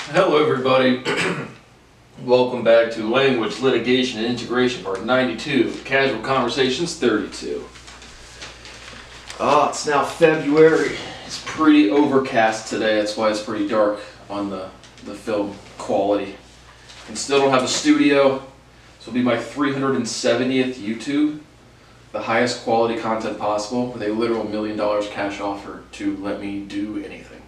Hello everybody, welcome back to Language, Litigation, and Integration Part 92, Casual Conversations 32. It's now February. It's pretty overcast today, that's why it's pretty dark on the film quality. And still don't have a studio. This will be my 370th YouTube, the highest quality content possible, with a literal $1 million cash offer to let me do anything.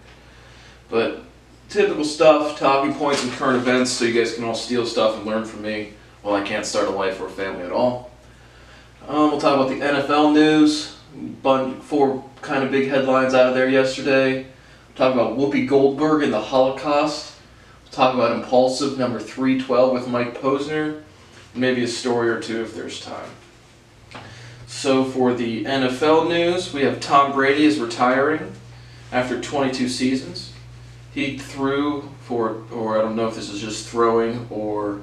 But typical stuff, talking points and current events, so you guys can all steal stuff and learn from me while I can't start a life or a family at all. We'll talk about the NFL news, 4 kind of big headlines out of there yesterday. We'll talk about Whoopi Goldberg and the Holocaust. We'll talk about Impulsive number 312 with Mike Posner, and maybe a story or two if there's time. So for the NFL news, we have Tom Brady is retiring after 22 seasons. He threw for, or I don't know if this is just throwing or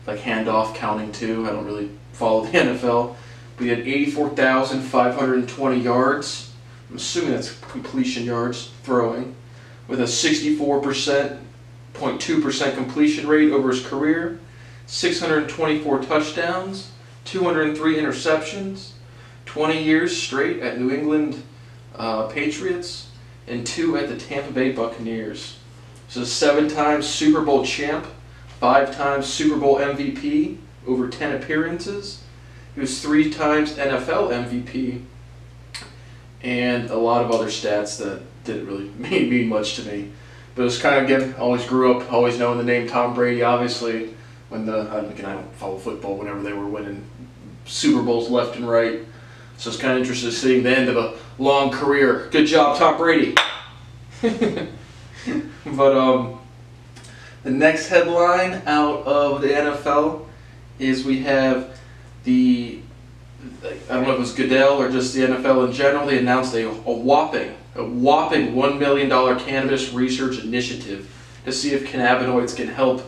like handoff counting too. I don't really follow the NFL. But he had 84,520 yards. I'm assuming that's completion yards throwing, with a 64.2% completion rate over his career, 624 touchdowns, 203 interceptions, 20 years straight at New England Patriots, and 2 at the Tampa Bay Buccaneers. So 7-time Super Bowl champ, 5-time Super Bowl MVP, over 10 appearances. He was 3 times NFL MVP, and a lot of other stats that didn't really mean much to me. But it was kind of, again, always grew up, always knowing the name Tom Brady, obviously, when I don't follow football, whenever they were winning Super Bowls left and right. So it's kind of interesting seeing the end of a long career. Good job, Tom Brady. But the next headline out of the NFL is we have I don't know if it was Goodell or just the NFL in general, they announced a whopping $1 million cannabis research initiative to see if cannabinoids can help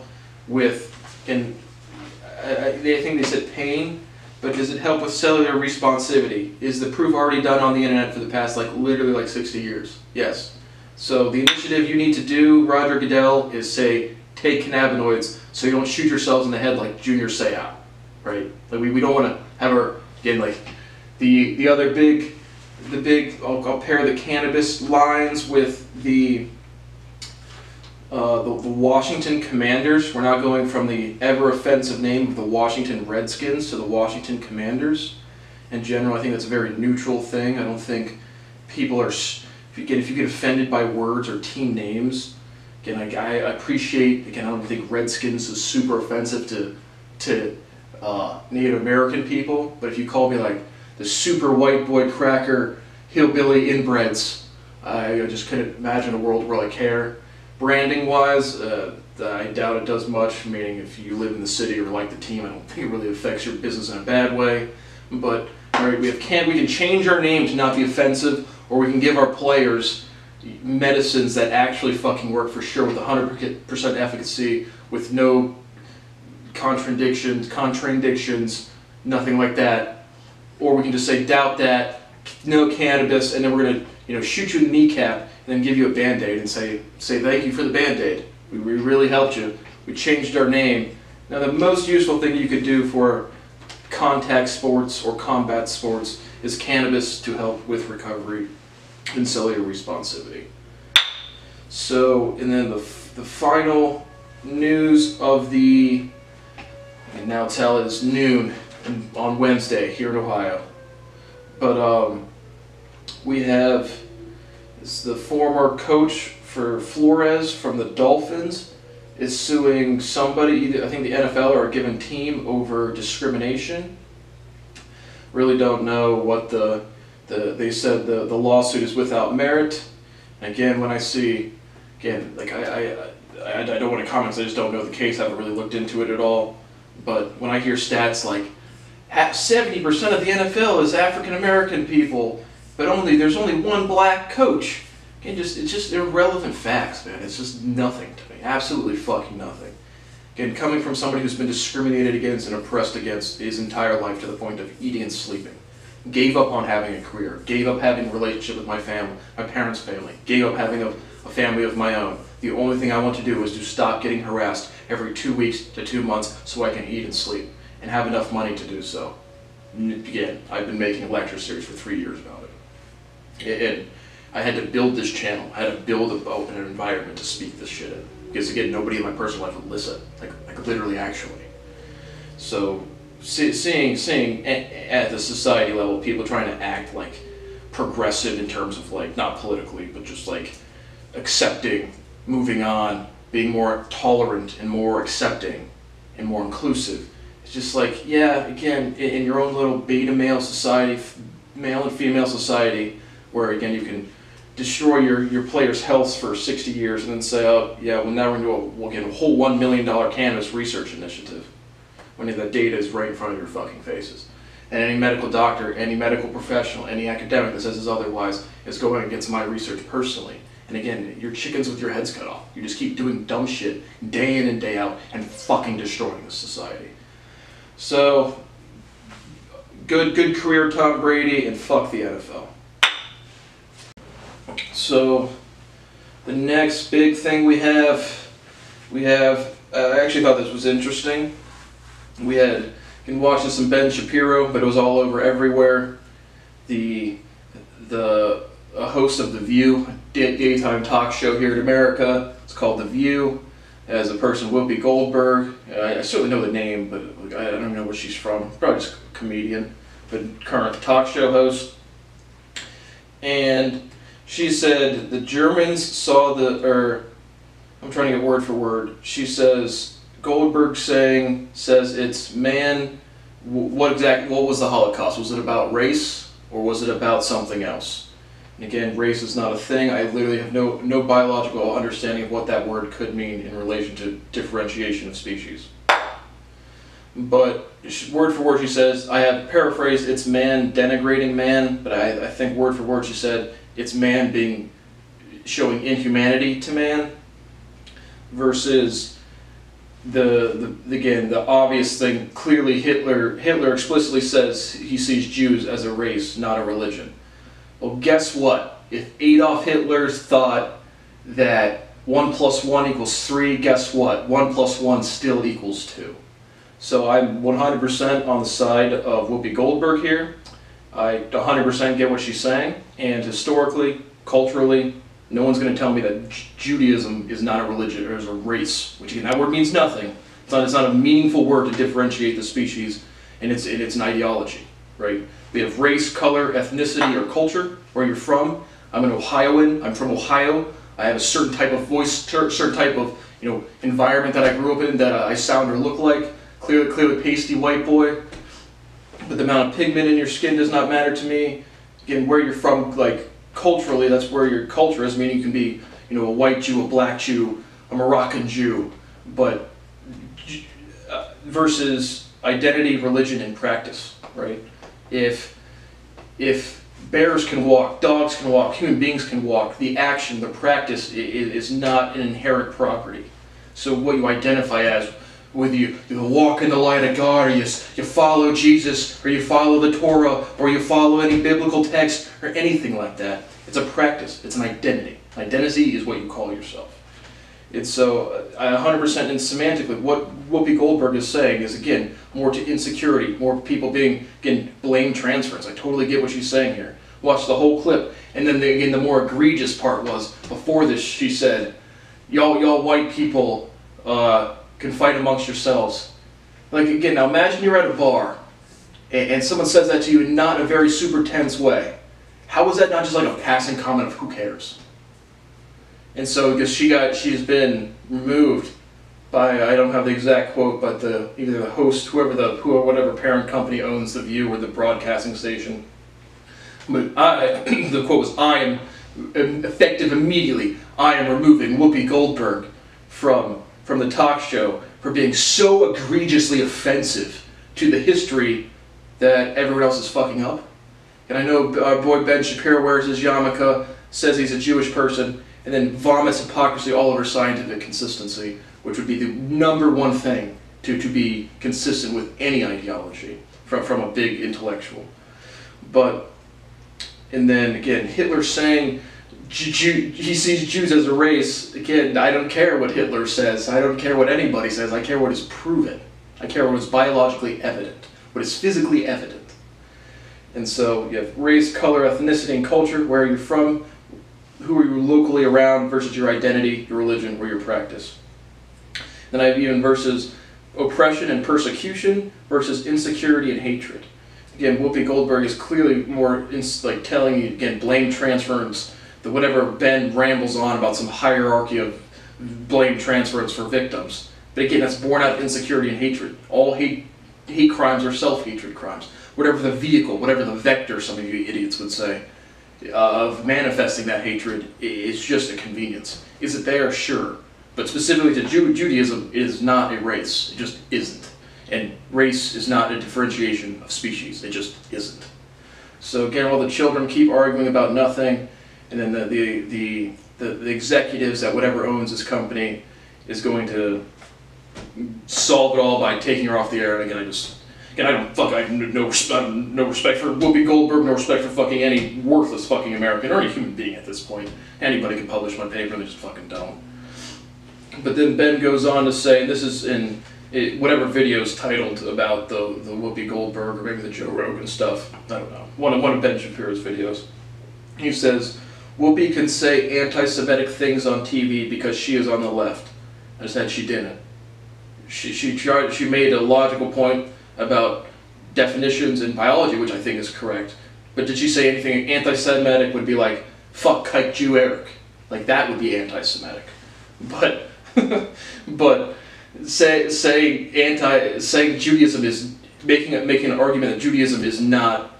with, I think they said pain, but does it help with cellular responsivity? Is the proof already done on the internet for the past literally 60 years? Yes. So the initiative you need to do, Roger Goodell, is say, take cannabinoids so you don't shoot yourselves in the head like Junior Seau, right? We don't want to have our, again, the other big, I'll pair the cannabis lines with the Washington Commanders. We're now going from the ever offensive name of the Washington Redskins to the Washington Commanders. In general, I think that's a very neutral thing. I don't think people are, if you get offended by words or team names, again, I appreciate, again, I don't think Redskins is super offensive to Native American people, but if you call me the super white boy cracker hillbilly inbreds, I just couldn't imagine a world where I care. Branding wise, I doubt it does much, meaning if you live in the city or like the team, I don't think it really affects your business in a bad way. But right, we can change our name to not be offensive, or we can give our players medicines that actually fucking work for sure with 100% efficacy, with no contradictions, nothing like that. Or we can just say, doubt that, no cannabis, and then we're going to shoot you in the kneecap and then give you a Band-Aid and say thank you for the Band-Aid. We really helped you. We changed our name. Now the most useful thing you could do for contact sports or combat sports is cannabis to help with recovery and cellular responsivity. So, and then the final news of the, I can now tell it is noon on Wednesday here in Ohio. But we have the former coach for Flores from the Dolphins is suing somebody, either I think the NFL or a given team, over discrimination. Really don't know what they said the lawsuit is without merit. And again, when I see, again, I don't want to comment because I just don't know the case. I haven't really looked into it at all. But when I hear stats like 70% of the NFL is African American people, but there's only one black coach. It's just irrelevant facts, man. It's just nothing to me. Absolutely fucking nothing. Again, coming from somebody who's been discriminated against and oppressed against his entire life to the point of eating and sleeping. Gave up on having a career. Gave up having a relationship with my family, my parents' family. Gave up having a family of my own. The only thing I want to do is to stop getting harassed every 2 weeks to 2 months so I can eat and sleep and have enough money to do so. And again, I've been making a lecture series for 3 years about it. And I had to build this channel. I had to build an environment to speak this shit in. Because again, nobody in my personal life would listen. Like literally, actually. So, seeing at the society level, people trying to act like progressive in terms of like, not politically, but just like accepting, moving on, being more tolerant and more accepting and more inclusive. It's just like, yeah, again, in your own little beta male society, male and female society, where again you can destroy your players' health for 60 years and then say, oh yeah, well now we'll get a whole $1 million cannabis research initiative, when the data is right in front of your fucking faces. And any medical doctor, any medical professional, any academic that says otherwise is going against my research personally. And again, you're chickens with your heads cut off. You just keep doing dumb shit day in and day out and fucking destroying the society. So, good career, Tom Brady, and fuck the NFL. So, the next big thing we have, I actually thought this was interesting. We had been watching some Ben Shapiro, but it was all over everywhere. The host of The View, daytime talk show here in America, it's called The View, as a person, Whoopi Goldberg. I certainly know the name, but I don't even know where she's from. Probably just a comedian, but current talk show host. And she said the Germans saw I'm trying to get word for word. She says, Goldberg says it's man, what was the Holocaust? Was it about race or was it about something else? And again, race is not a thing. I literally have no biological understanding of what that word could mean in relation to differentiation of species. But word for word she says, I have paraphrased, it's man denigrating man, but I think word for word she said, it's man showing inhumanity to man, versus the obvious thing. Clearly Hitler explicitly says he sees Jews as a race, not a religion. Well, guess what? If Adolf Hitler thought that 1 + 1 = 3, guess what? 1 + 1 still equals 2. So I'm 100% on the side of Whoopi Goldberg here. I 100% get what she's saying, and historically, culturally, no one's going to tell me that Judaism is not a religion or is a race, which again, that word means nothing. It's not a meaningful word to differentiate the species, and it's an ideology, right? We have race, color, ethnicity, or culture, where you're from. I'm an Ohioan. I'm from Ohio. I have a certain type of voice, certain type of environment that I grew up in that I sound or look like. Clearly pasty white boy. But the amount of pigment in your skin does not matter to me. Again, where you're from, like culturally, that's where your culture is. Meaning you can be, a white Jew, a black Jew, a Moroccan Jew, but versus identity, religion, and practice, right? If bears can walk, dogs can walk, human beings can walk, the action, the practice is not an inherent property. So what you identify as, whether you walk in the light of God, or you follow Jesus, or you follow the Torah, or you follow any biblical text, or anything like that, it's a practice, it's an identity. Identity is what you call yourself. It's so, 100% in semantically, what Whoopi Goldberg is saying is, again, more to insecurity, more people being, again, blame transference. I totally get what she's saying here. Watch the whole clip, and then again, the more egregious part was, before this, she said, y'all white people can fight amongst yourselves. Like, again, now imagine you're at a bar, and someone says that to you in not a very super tense way. How is that not just like a passing comment of who cares? And so, because she's been removed by, I don't have the exact quote, but either the host, whatever parent company owns The View or the broadcasting station. But the quote was, I am effective immediately. I am removing Whoopi Goldberg from the talk show for being so egregiously offensive to the history that everyone else is fucking up. And I know our boy Ben Shapiro wears his yarmulke, says he's a Jewish person, and then vomits hypocrisy all over scientific consistency, which would be the #1 thing to be consistent with any ideology from a big intellectual. And then again, Hitler saying he sees Jews as a race. Again, I don't care what Hitler says. I don't care what anybody says. I care what is proven. I care what is biologically evident, what is physically evident. And so you have race, color, ethnicity, and culture, where you're from, who are you locally around versus your identity, your religion, or your practice. Then I have even versus oppression and persecution versus insecurity and hatred. Again, Whoopi Goldberg is clearly more like telling you, again, blame transference, the whatever Ben rambles on about some hierarchy of blame transference for victims. But again, that's born out of insecurity and hatred. All hate crimes are self-hatred crimes. Whatever the vehicle, whatever the vector, some of you idiots would say, of manifesting that hatred, is just a convenience. Is it there? Sure. But specifically to Judaism, it is not a race. It just isn't. And race is not a differentiation of species. It just isn't. So again, all the children keep arguing about nothing, and then the executives that whatever owns this company is going to solve it all by taking her off the air. And again, I have no respect for Whoopi Goldberg, no respect for fucking any worthless fucking American or any human being at this point. Anybody can publish my paper, and they just fucking don't. But then Ben goes on to say, this is in whatever video is titled about the Whoopi Goldberg or maybe the Joe Rogan stuff. I don't know. One of Ben Shapiro's videos. He says, Whoopi can say anti-Semitic things on TV because she is on the left. I said she didn't. She made a logical point about definitions in biology, which I think is correct. But did she say anything anti-Semitic would be like, fuck Kike Jew Eric? Like that would be anti-Semitic. But but saying Judaism is making an argument that Judaism is not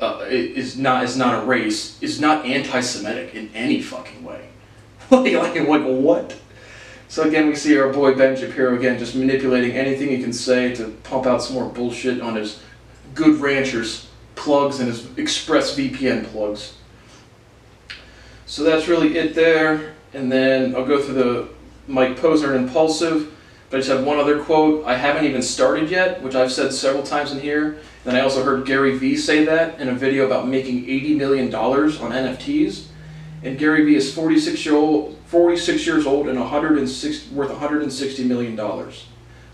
a race is not anti-Semitic in any fucking way. like what? So again, we see our boy Ben Shapiro again just manipulating anything he can say to pump out some more bullshit on his Good Ranchers plugs and his ExpressVPN plugs. So that's really it there. And then I'll go through the Mike Posner Impulsive, but I just have one other quote. I haven't even started yet, which I've said several times in here. And I also heard Gary Vee say that in a video about making $80 million on NFTs. And Gary Vee is 46 years old and worth $160 million.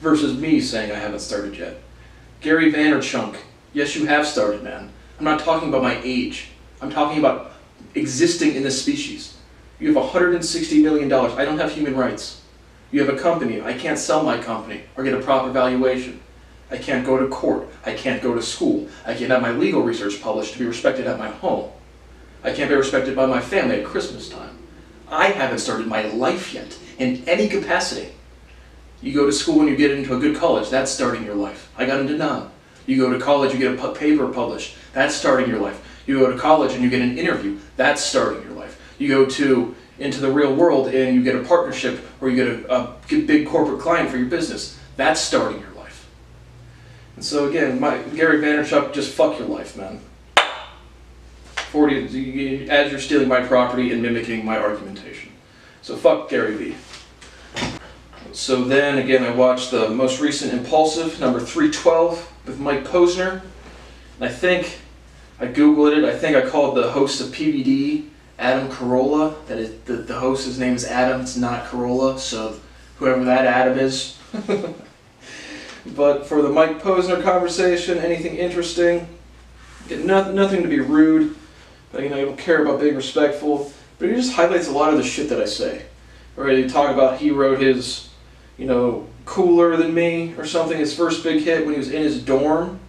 Versus me saying I haven't started yet. Gary Vaynerchuk, yes you have started, man. I'm not talking about my age. I'm talking about existing in this species. You have $160 million. I don't have human rights. You have a company. I can't sell my company or get a proper valuation. I can't go to court. I can't go to school. I can't have my legal research published to be respected at my home. I can't be respected by my family at Christmas time. I haven't started my life yet in any capacity. You go to school and you get into a good college. That's starting your life. I got into none. You go to college, you get a paper published. That's starting your life. You go to college and you get an interview. That's starting your life. You go into the real world and you get a partnership or you get a big corporate client for your business. That's starting your life. And so again, Gary Vaynerchuk, just fuck your life, man. As you're stealing my property and mimicking my argumentation. So fuck Gary Vee. So then again, I watched the most recent Impulsive, number 312, with Mike Posner. And I think, I Googled it, I think I called the host of PBD Adam Carolla. That is, the host, his name is Adam, it's not Carolla, so whoever that Adam is. But for the Mike Posner conversation, anything interesting? Nothing to be rude. You know, you don't care about being respectful, but he just highlights a lot of the shit that I say. Or you talk about he wrote his, you know, Cooler Than Me or something, his first big hit when he was in his dorm,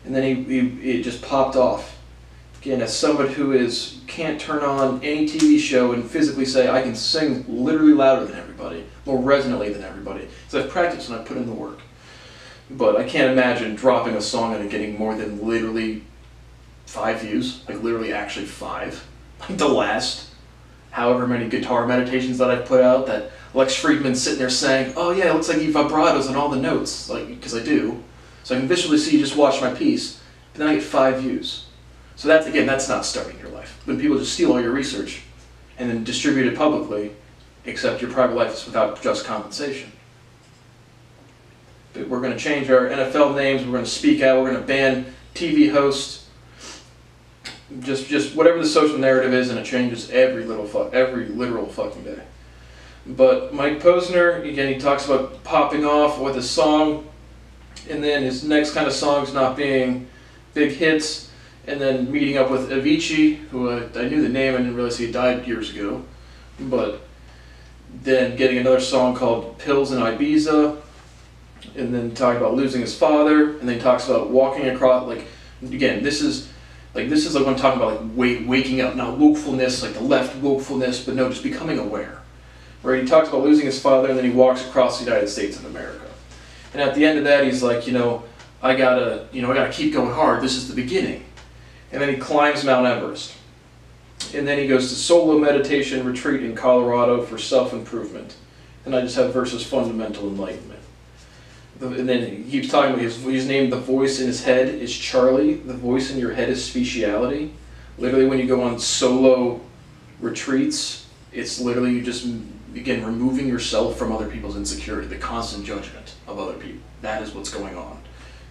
and then it just popped off. Again, as somebody who can't turn on any TV show and physically say I can sing literally louder than everybody, more resonantly than everybody, because I've practiced and I've put in the work. But I can't imagine dropping a song and getting more than literally 5 views, like literally actually 5. Like the last however many guitar meditations that I've put out that Lex Friedman's sitting there saying, oh yeah, it looks like you vibratos on all the notes, like, because I do. So I can visually see you just watch my piece, but then I get 5 views. So that's, again, that's not starting your life. When people just steal all your research and then distribute it publicly, except your private life is without just compensation. But we're going to change our NFL names, we're going to speak out, we're going to ban TV hosts. Just whatever the social narrative is, and it changes every literal fucking day. But Mike Posner, again, he talks about popping off with a song, and then his next kind of songs not being big hits, and then meeting up with Avicii, who I knew the name, I didn't realize he died years ago, but then getting another song called Pills in Ibiza, and then talking about losing his father, and then he talks about walking across, like, again, this is like what I'm talking about, like waking up, not wokefulness, like the left wokefulness, but no, just becoming aware. Where he talks about losing his father, and then he walks across the United States of America. And at the end of that, he's like, I gotta keep going hard. This is the beginning. And then he climbs Mount Everest. And then he goes to solo meditation retreat in Colorado for self-improvement. And I just have versus fundamental enlightenment. And then he keeps talking about he's named the voice in his head is Charlie. The voice in your head is speciality. Literally, when you go on solo retreats, it's literally you just, again, removing yourself from other people's insecurity, the constant judgment of other people. That is what's going on.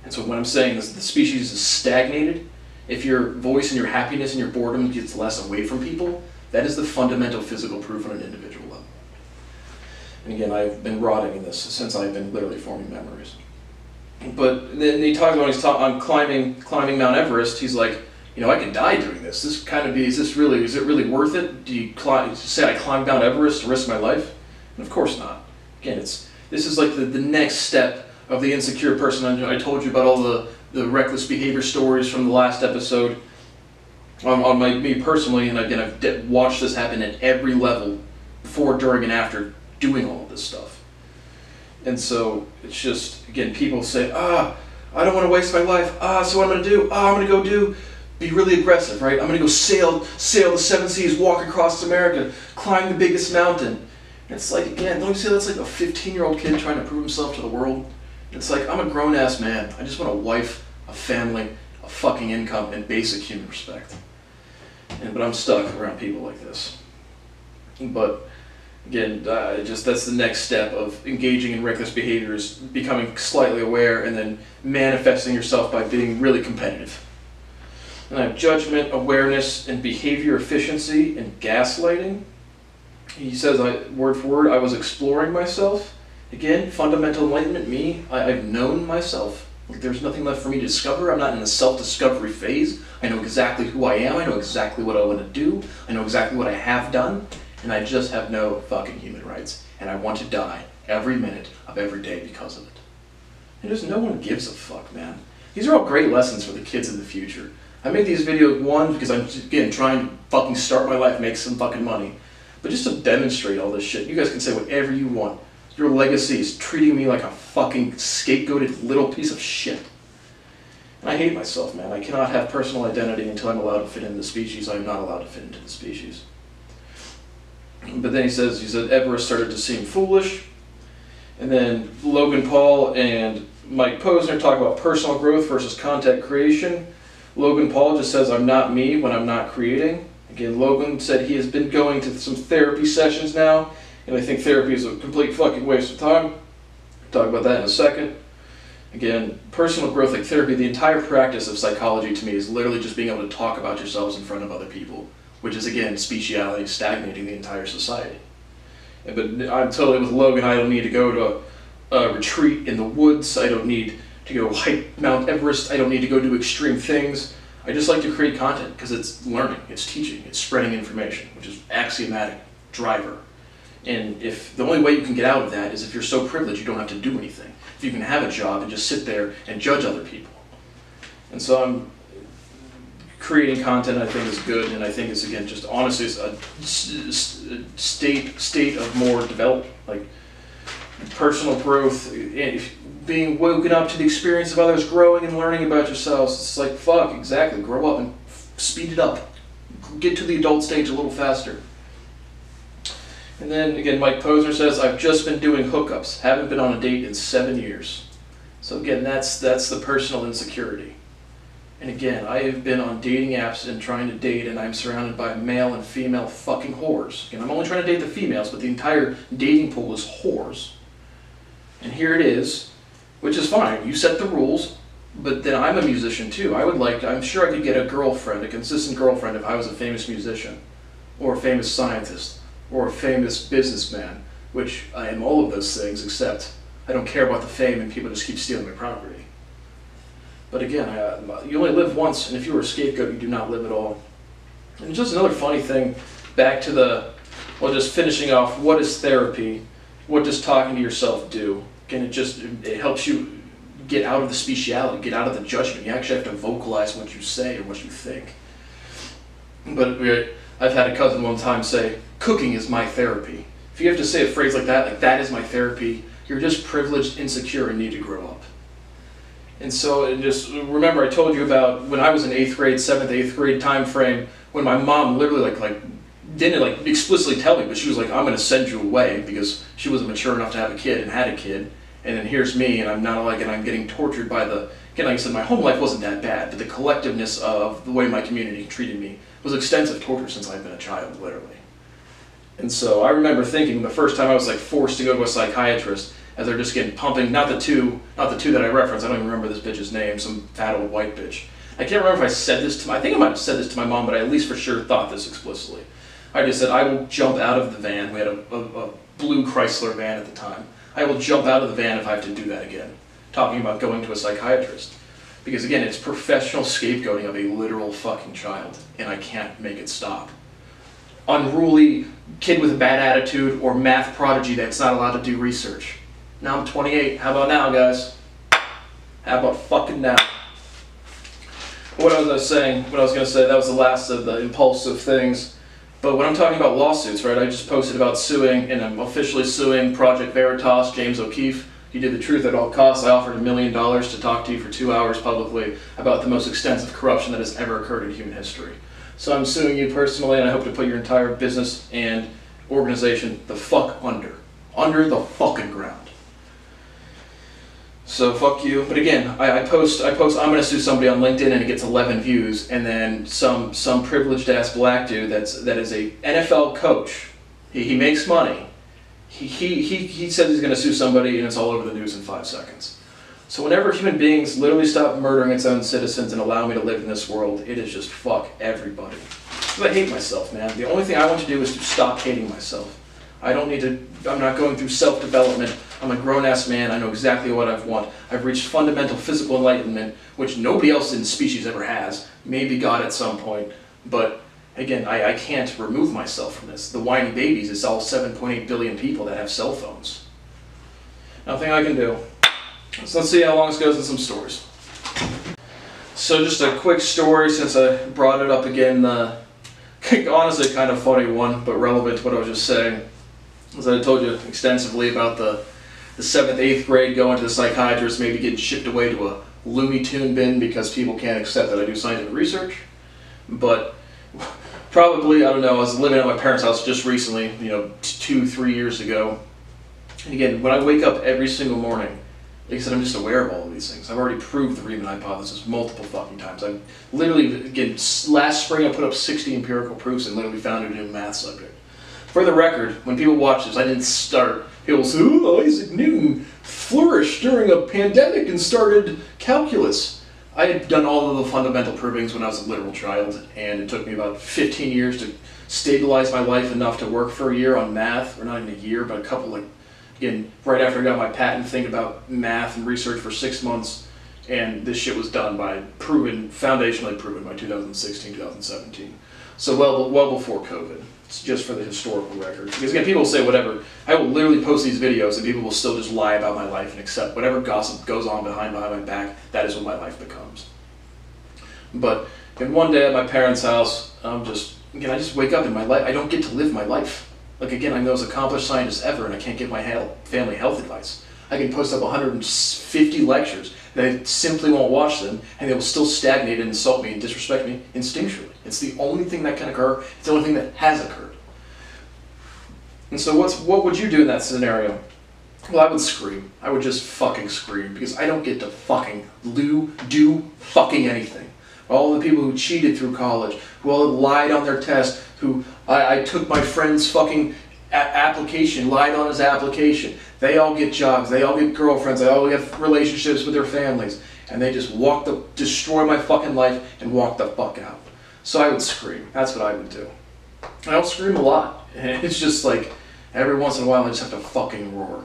And so when I'm saying this, the species is stagnated, if your voice and your happiness and your boredom gets less away from people, that is the fundamental physical proof on an individual level. And again, I've been rotting in this since I've been literally forming memories. But then he talks about on climbing Mount Everest. He's like, I could die doing this. Is it really worth it? Do you say I climbed Mount Everest to risk my life? And of course not. Again, this is like the next step of the insecure person. I told you about all the reckless behavior stories from the last episode on me personally, and again, I've watched this happen at every level, before, during, and after doing all of this stuff. And so it's just, again, people say, I don't want to waste my life. So what I'm going to do? I'm going to be really aggressive, right? I'm going to go sail the 7 seas, walk across America, climb the biggest mountain. And it's like, again, don't you see that's like a 15-year-old kid trying to prove himself to the world? It's like, I'm a grown-ass man. I just want a wife, a family, a fucking income, and basic human respect. But I'm stuck around people like this. But again, that's the next step of engaging in reckless behaviors, becoming slightly aware, and then manifesting yourself by being really competitive. And I have judgment, awareness, and behavior efficiency, and gaslighting. He says, word for word, I was exploring myself. Again, fundamental enlightenment, me, I've known myself. There's nothing left for me to discover. I'm not in the self-discovery phase. I know exactly who I am. I know exactly what I want to do. I know exactly what I have done. And I just have no fucking human rights. And I want to die every minute of every day because of it. And just no one gives a fuck, man. These are all great lessons for the kids in the future. I make these videos, one, because I'm, again, trying to fucking start my life, make some fucking money. But just to demonstrate all this shit. You guys can say whatever you want. Your legacy is treating me like a fucking scapegoated little piece of shit. And I hate myself, man. I cannot have personal identity until I'm allowed to fit into the species. I'm not allowed to fit into the species. But then he said Everest started to seem foolish. And then Logan Paul and Mike Posner talk about personal growth versus content creation. Logan Paul just says, I'm not me when I'm not creating. Again, Logan said he has been going to some therapy sessions now. And I think therapy is a complete fucking waste of time. We'll talk about that in a second. Again, personal growth, like therapy, the entire practice of psychology to me is literally just being able to talk about yourselves in front of other people, which is, again, speciality, stagnating the entire society. But I'm totally with Logan. I don't need to go to a retreat in the woods. I don't need to go hike Mount Everest. I don't need to go do extreme things. I just like to create content because it's learning, it's teaching, it's spreading information, which is axiomatic driver. And if the only way you can get out of that is if you're so privileged you don't have to do anything. If you can have a job and just sit there and judge other people. And so I'm creating content I think is good, and I think it's, again, just honestly it's a state of more development, like personal growth, being woken up to the experience of others, growing and learning about yourselves. It's like, fuck, exactly, grow up and speed it up. Get to the adult stage a little faster. And then, again, Mike Posner says, I've just been doing hookups. Haven't been on a date in 7 years. So again, that's the personal insecurity. And again, I have been on dating apps and trying to date, and I'm surrounded by male and female fucking whores. Again, I'm only trying to date the females, but the entire dating pool is whores. And here it is, which is fine. You set the rules. But then I'm a musician too. I'm sure I could get a girlfriend, a consistent girlfriend, if I was a famous musician, or a famous scientist, or a famous businessman, which I am all of those things, except I don't care about the fame and people just keep stealing my property. But again, you only live once, and if you were a scapegoat, you do not live at all. And just another funny thing, back to just finishing off, what is therapy? What does talking to yourself do? Again, it helps you get out of the speciality, get out of the judgment. You actually have to vocalize what you say or what you think. But I've had a cousin one time say, cooking is my therapy. If you have to say a phrase like that is my therapy, you're just privileged, insecure, and need to grow up. And so just remember, I told you about when I was in 8th grade, 7th, 8th grade time frame, when my mom literally didn't explicitly tell me, but she was like, I'm going to send you away, because she wasn't mature enough to have a kid and had a kid. And then here's me, and I'm getting tortured by again, like I said, my home life wasn't that bad, but the collectiveness of the way my community treated me was extensive torture since I've been a child, literally. And so I remember thinking the first time I was forced to go to a psychiatrist, as they're just getting pumping, not the two that I referenced, I don't even remember this bitch's name, some fat old white bitch. I can't remember if I said this to I think I might have said this to my mom, but I at least for sure thought this explicitly. I just said, I will jump out of the van. We had a blue Chrysler van at the time. I will jump out of the van if I have to do that again. Talking about going to a psychiatrist. Because again, it's professional scapegoating of a literal fucking child, and I can't make it stop. Unruly kid with a bad attitude or math prodigy that's not allowed to do research. Now I'm 28. How about now, guys? How about fucking now? What I was going to say, that was the last of the impulsive things. But when I'm talking about lawsuits, right, I just posted about suing, and I'm officially suing Project Veritas, James O'Keefe. He did the truth at all costs. I offered $1 million to talk to you for 2 hours publicly about the most extensive corruption that has ever occurred in human history. So I'm suing you personally, and I hope to put your entire business and organization the fuck under the fucking ground. So fuck you. But again, I post, I'm going to sue somebody on LinkedIn and it gets 11 views, and then some privileged ass black dude that is a NFL coach. He makes money. He says he's going to sue somebody, and it's all over the news in 5 seconds. So whenever human beings literally stop murdering its own citizens and allow me to live in this world, it is just fuck everybody. Because I hate myself, man. The only thing I want to do is to stop hating myself. I'm not going through self-development. I'm a grown-ass man. I know exactly what I want. I've reached fundamental physical enlightenment, which nobody else in the species ever has. Maybe God at some point. But again, I can't remove myself from this. The whiny babies is all 7.8 billion people that have cell phones. Nothing I can do. So let's see how long this goes in some stories. So just a quick story, since I brought it up again. Honestly, kind of funny one, but relevant to what I was just saying. As I told you extensively about the 7th, 8th grade going to the psychiatrist, maybe getting shipped away to a Looney Tune bin because people can't accept that I do scientific research. But probably, I don't know, I was living at my parents' house just recently, 2-3 years ago. And again, when I wake up every single morning, like I said, I'm just aware of all of these things. I've already proved the Riemann hypothesis multiple fucking times. I've literally, again, last spring I put up 60 empirical proofs and literally found it in a math subject. For the record, when people watch this, I didn't start. People say, oh, Isaac Newton flourished during a pandemic and started calculus. I had done all of the fundamental provings when I was a literal child, and it took me about 15 years to stabilize my life enough to work for a year on math, or not even a year, but a couple, again, right after I got my patent, think about math and research for 6 months, and this shit was done foundationally proven by 2016, 2017. So well before COVID. It's just for the historical record. Because again, people will say whatever. I will literally post these videos and people will still just lie about my life and accept whatever gossip goes on behind my back. That is what my life becomes. But one day at my parents' house, I just wake up in my life. I don't get to live my life. Again, I'm the most accomplished scientist ever, and I can't give my family health advice. I can post up 150 lectures. They simply won't watch them, and they will still stagnate and insult me and disrespect me instinctually. It's the only thing that can occur. It's the only thing that has occurred. And so what would you do in that scenario? Well, I would scream. I would just fucking scream, because I don't get to fucking do fucking anything. All the people who cheated through college, who all lied on their test, who I took my friend's fucking application, lied on his application. They all get jobs, they all get girlfriends, they all have relationships with their families. and they just destroy my fucking life and walk the fuck out. So I would scream. That's what I would do. I don't scream a lot. It's just like every once in a while I just have to fucking roar.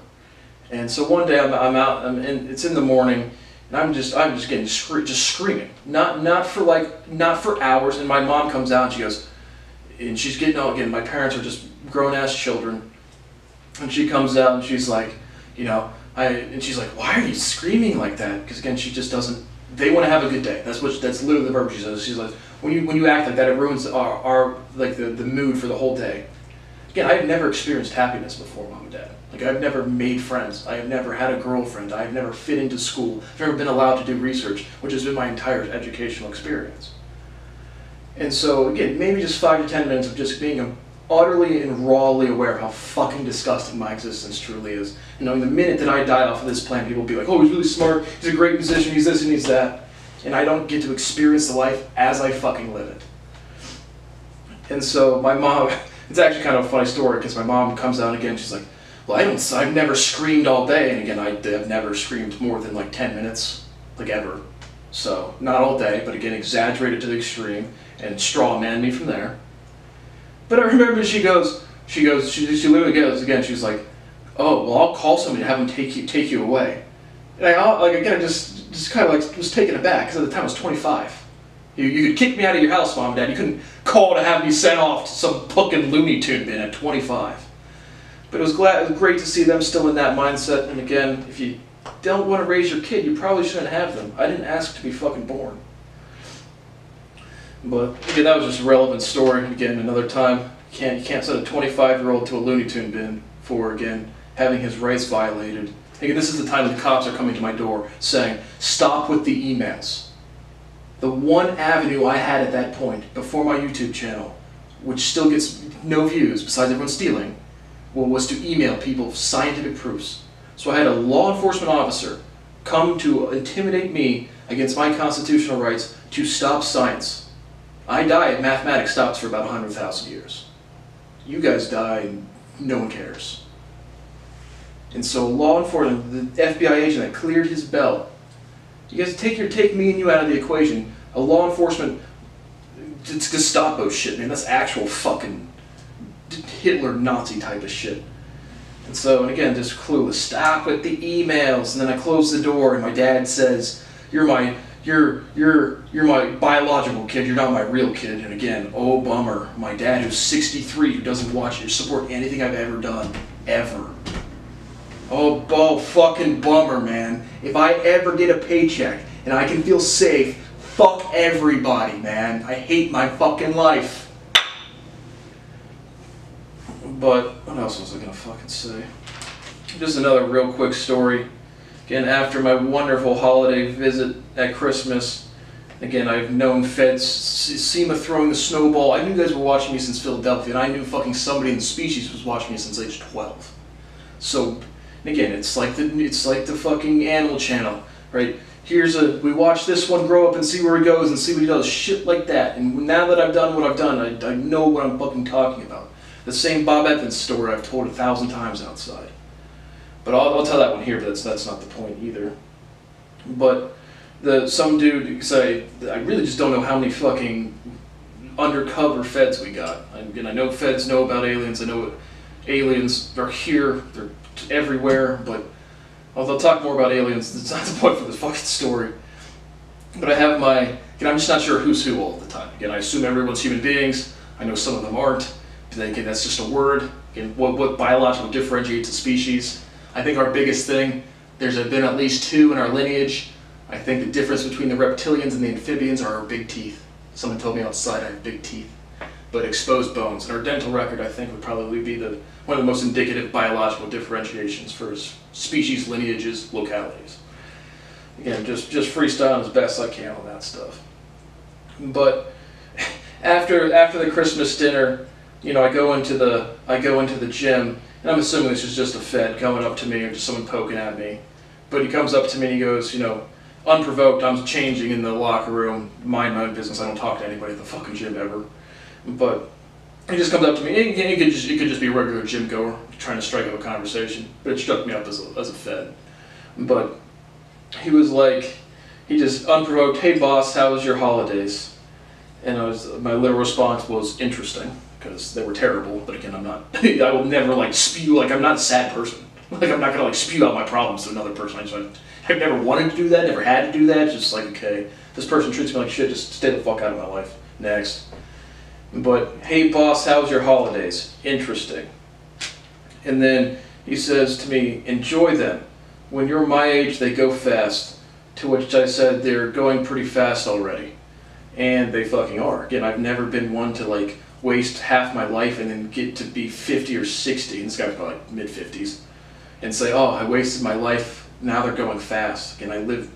And so one day I'm out, it's in the morning, and I'm just getting screaming. Not for hours. And my mom comes out and she goes, and she's getting out again. My parents are just grown ass children, and she comes out and she's like, and she's like, why are you screaming like that? Because again, she just doesn't. They want to have a good day. That's literally the verb she says. She's like, when you act like that, it ruins our the mood for the whole day. Again, I've never experienced happiness before, Mom and Dad. Like, I've never made friends. I have never had a girlfriend. I've never fit into school. I've never been allowed to do research, which has been my entire educational experience. And so, again, maybe just 5 to 10 minutes of just being utterly and rawly aware of how fucking disgusting my existence truly is. And knowing the minute that I die off of this planet, people will be like, oh, he's really smart, he's a great musician, he's this and he's that. And I don't get to experience the life as I fucking live it. And so my mom, it's actually kind of a funny story, because my mom comes out again, she's like, well, I've never screamed all day. And again, I've never screamed more than like 10 minutes, like ever. So, not all day, but again, exaggerated to the extreme, and straw man me from there. But I remember she literally goes again, she's like, oh, well, I'll call somebody to have them take you away. And I just kind of like was taken aback, because at the time I was 25. You could kick me out of your house, Mom and Dad. You couldn't call to have me sent off to some fucking Looney Tune bin at 25. But it was great to see them still in that mindset. And again, if you don't want to raise your kid, you probably shouldn't have them. I didn't ask to be fucking born. But again, that was just a relevant story. Again, another time, you can't send a 25-year-old to a Looney Tune bin for, again, having his rights violated. Again, this is the time the cops are coming to my door saying, stop with the emails. The one avenue I had at that point, before my YouTube channel, which still gets no views besides everyone stealing, was to email people scientific proofs. So I had a law enforcement officer come to intimidate me against my constitutional rights to stop science. I die and mathematics stops for about 100,000 years. You guys die and no one cares. And so law enforcement, the FBI agent that cleared his belt, you guys take me and you out of the equation. A law enforcement, it's Gestapo shit, man. That's actual fucking Hitler Nazi type of shit. And so, and again, just clueless. Stop with the emails. And then I close the door, and my dad says, "You're my biological kid. You're not my real kid." And again, oh bummer. My dad, who's 63, who doesn't watch or support anything I've ever done, ever. Oh, fucking bummer, man. If I ever get a paycheck and I can feel safe, fuck everybody, man. I hate my fucking life. But what else was I gonna fucking say? Just another real quick story. Again, after my wonderful holiday visit at Christmas, again, I've known feds, SEMA throwing the snowball. I knew you guys were watching me since Philadelphia, and I knew fucking somebody in the species was watching me since age 12. So, again, it's like the fucking Animal Channel, right? We watch this one grow up and see where he goes and see what he does, shit like that. And now that I've done what I've done, I know what I'm fucking talking about. The same Bob Evans story I've told 1,000 times outside. But I'll tell that one here, but that's not the point either. But some dude say, I really just don't know how many fucking undercover feds we got. And I know feds know about aliens. I know aliens are here. They're everywhere. But I'll talk more about aliens. That's not the point for this fucking story. But I have I'm just not sure who's who all the time. Again, I assume everyone's human beings. I know some of them aren't. Again, that's just a word. Again, what biological differentiates a species? I think our biggest thing, there's been at least 2 in our lineage. I think the difference between the reptilians and the amphibians are our big teeth. Someone told me outside I have big teeth. But exposed bones. And our dental record, I think, would probably be one of the most indicative biological differentiations for species, lineages, localities. Again, just freestyling as best I can on that stuff. But after the Christmas dinner, I go into the gym, and I'm assuming this is just a Fed coming up to me or just someone poking at me. But he comes up to me and he goes, unprovoked, I'm changing in the locker room, mind my own business, I don't talk to anybody at the fucking gym ever. But he just comes up to me, it could just be a regular gym goer trying to strike up a conversation, but it struck me up as a Fed. But he was like, He just unprovoked, "Hey boss, how was your holidays?" And my literal response was, "Interesting," because they were terrible. But again, I'm not. I will never like spew. Like, I'm not a sad person. Like, I'm not gonna like spew out my problems to another person. I've never wanted to do that. Never had to do that. Just like, okay, this person treats me like shit. Just stay the fuck out of my life. Next. But, "Hey boss, how was your holidays?" Interesting. And then he says to me, "Enjoy them. When you're my age, they go fast." To which I said, "They're going pretty fast already." And they fucking are. Again, I've never been one to like waste half my life and then get to be 50 or 60, and this guy's probably like mid-50s, and say, "Oh, I wasted my life, now they're going fast." Again, I live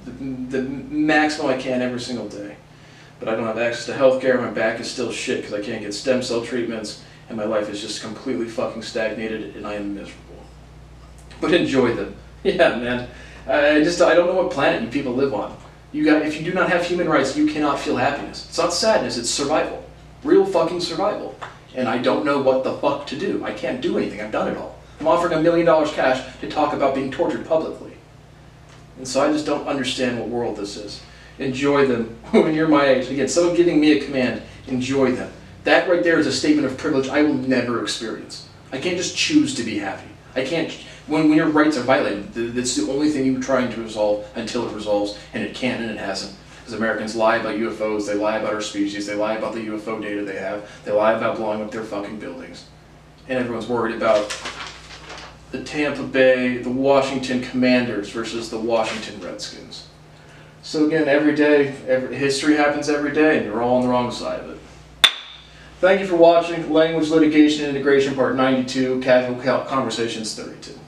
the maximum I can every single day. But I don't have access to healthcare, my back is still shit because I can't get stem cell treatments, and my life is just completely fucking stagnated, and I am miserable. But enjoy them. Yeah, man. I don't know what planet you people live on. If you do not have human rights, you cannot feel happiness. It's not sadness, it's survival. Real fucking survival. And I don't know what the fuck to do. I can't do anything, I've done it all. I'm offering $1 million cash to talk about being tortured publicly. And so I just don't understand what world this is. Enjoy them when you're my age. Again, someone giving me a command, enjoy them. That right there is a statement of privilege I will never experience. I can't just choose to be happy. I can't, when your rights are violated, that's the only thing you're trying to resolve until it resolves, and it can't and it hasn't. Because Americans lie about UFOs, they lie about our species, they lie about the UFO data they have, they lie about blowing up their fucking buildings. And everyone's worried about the Tampa Bay, the Washington Commanders versus the Washington Redskins. So again, every day, history happens every day, and you're all on the wrong side of it. Thank you for watching Language Litigation and Integration Part 92, Casual Conversations 32.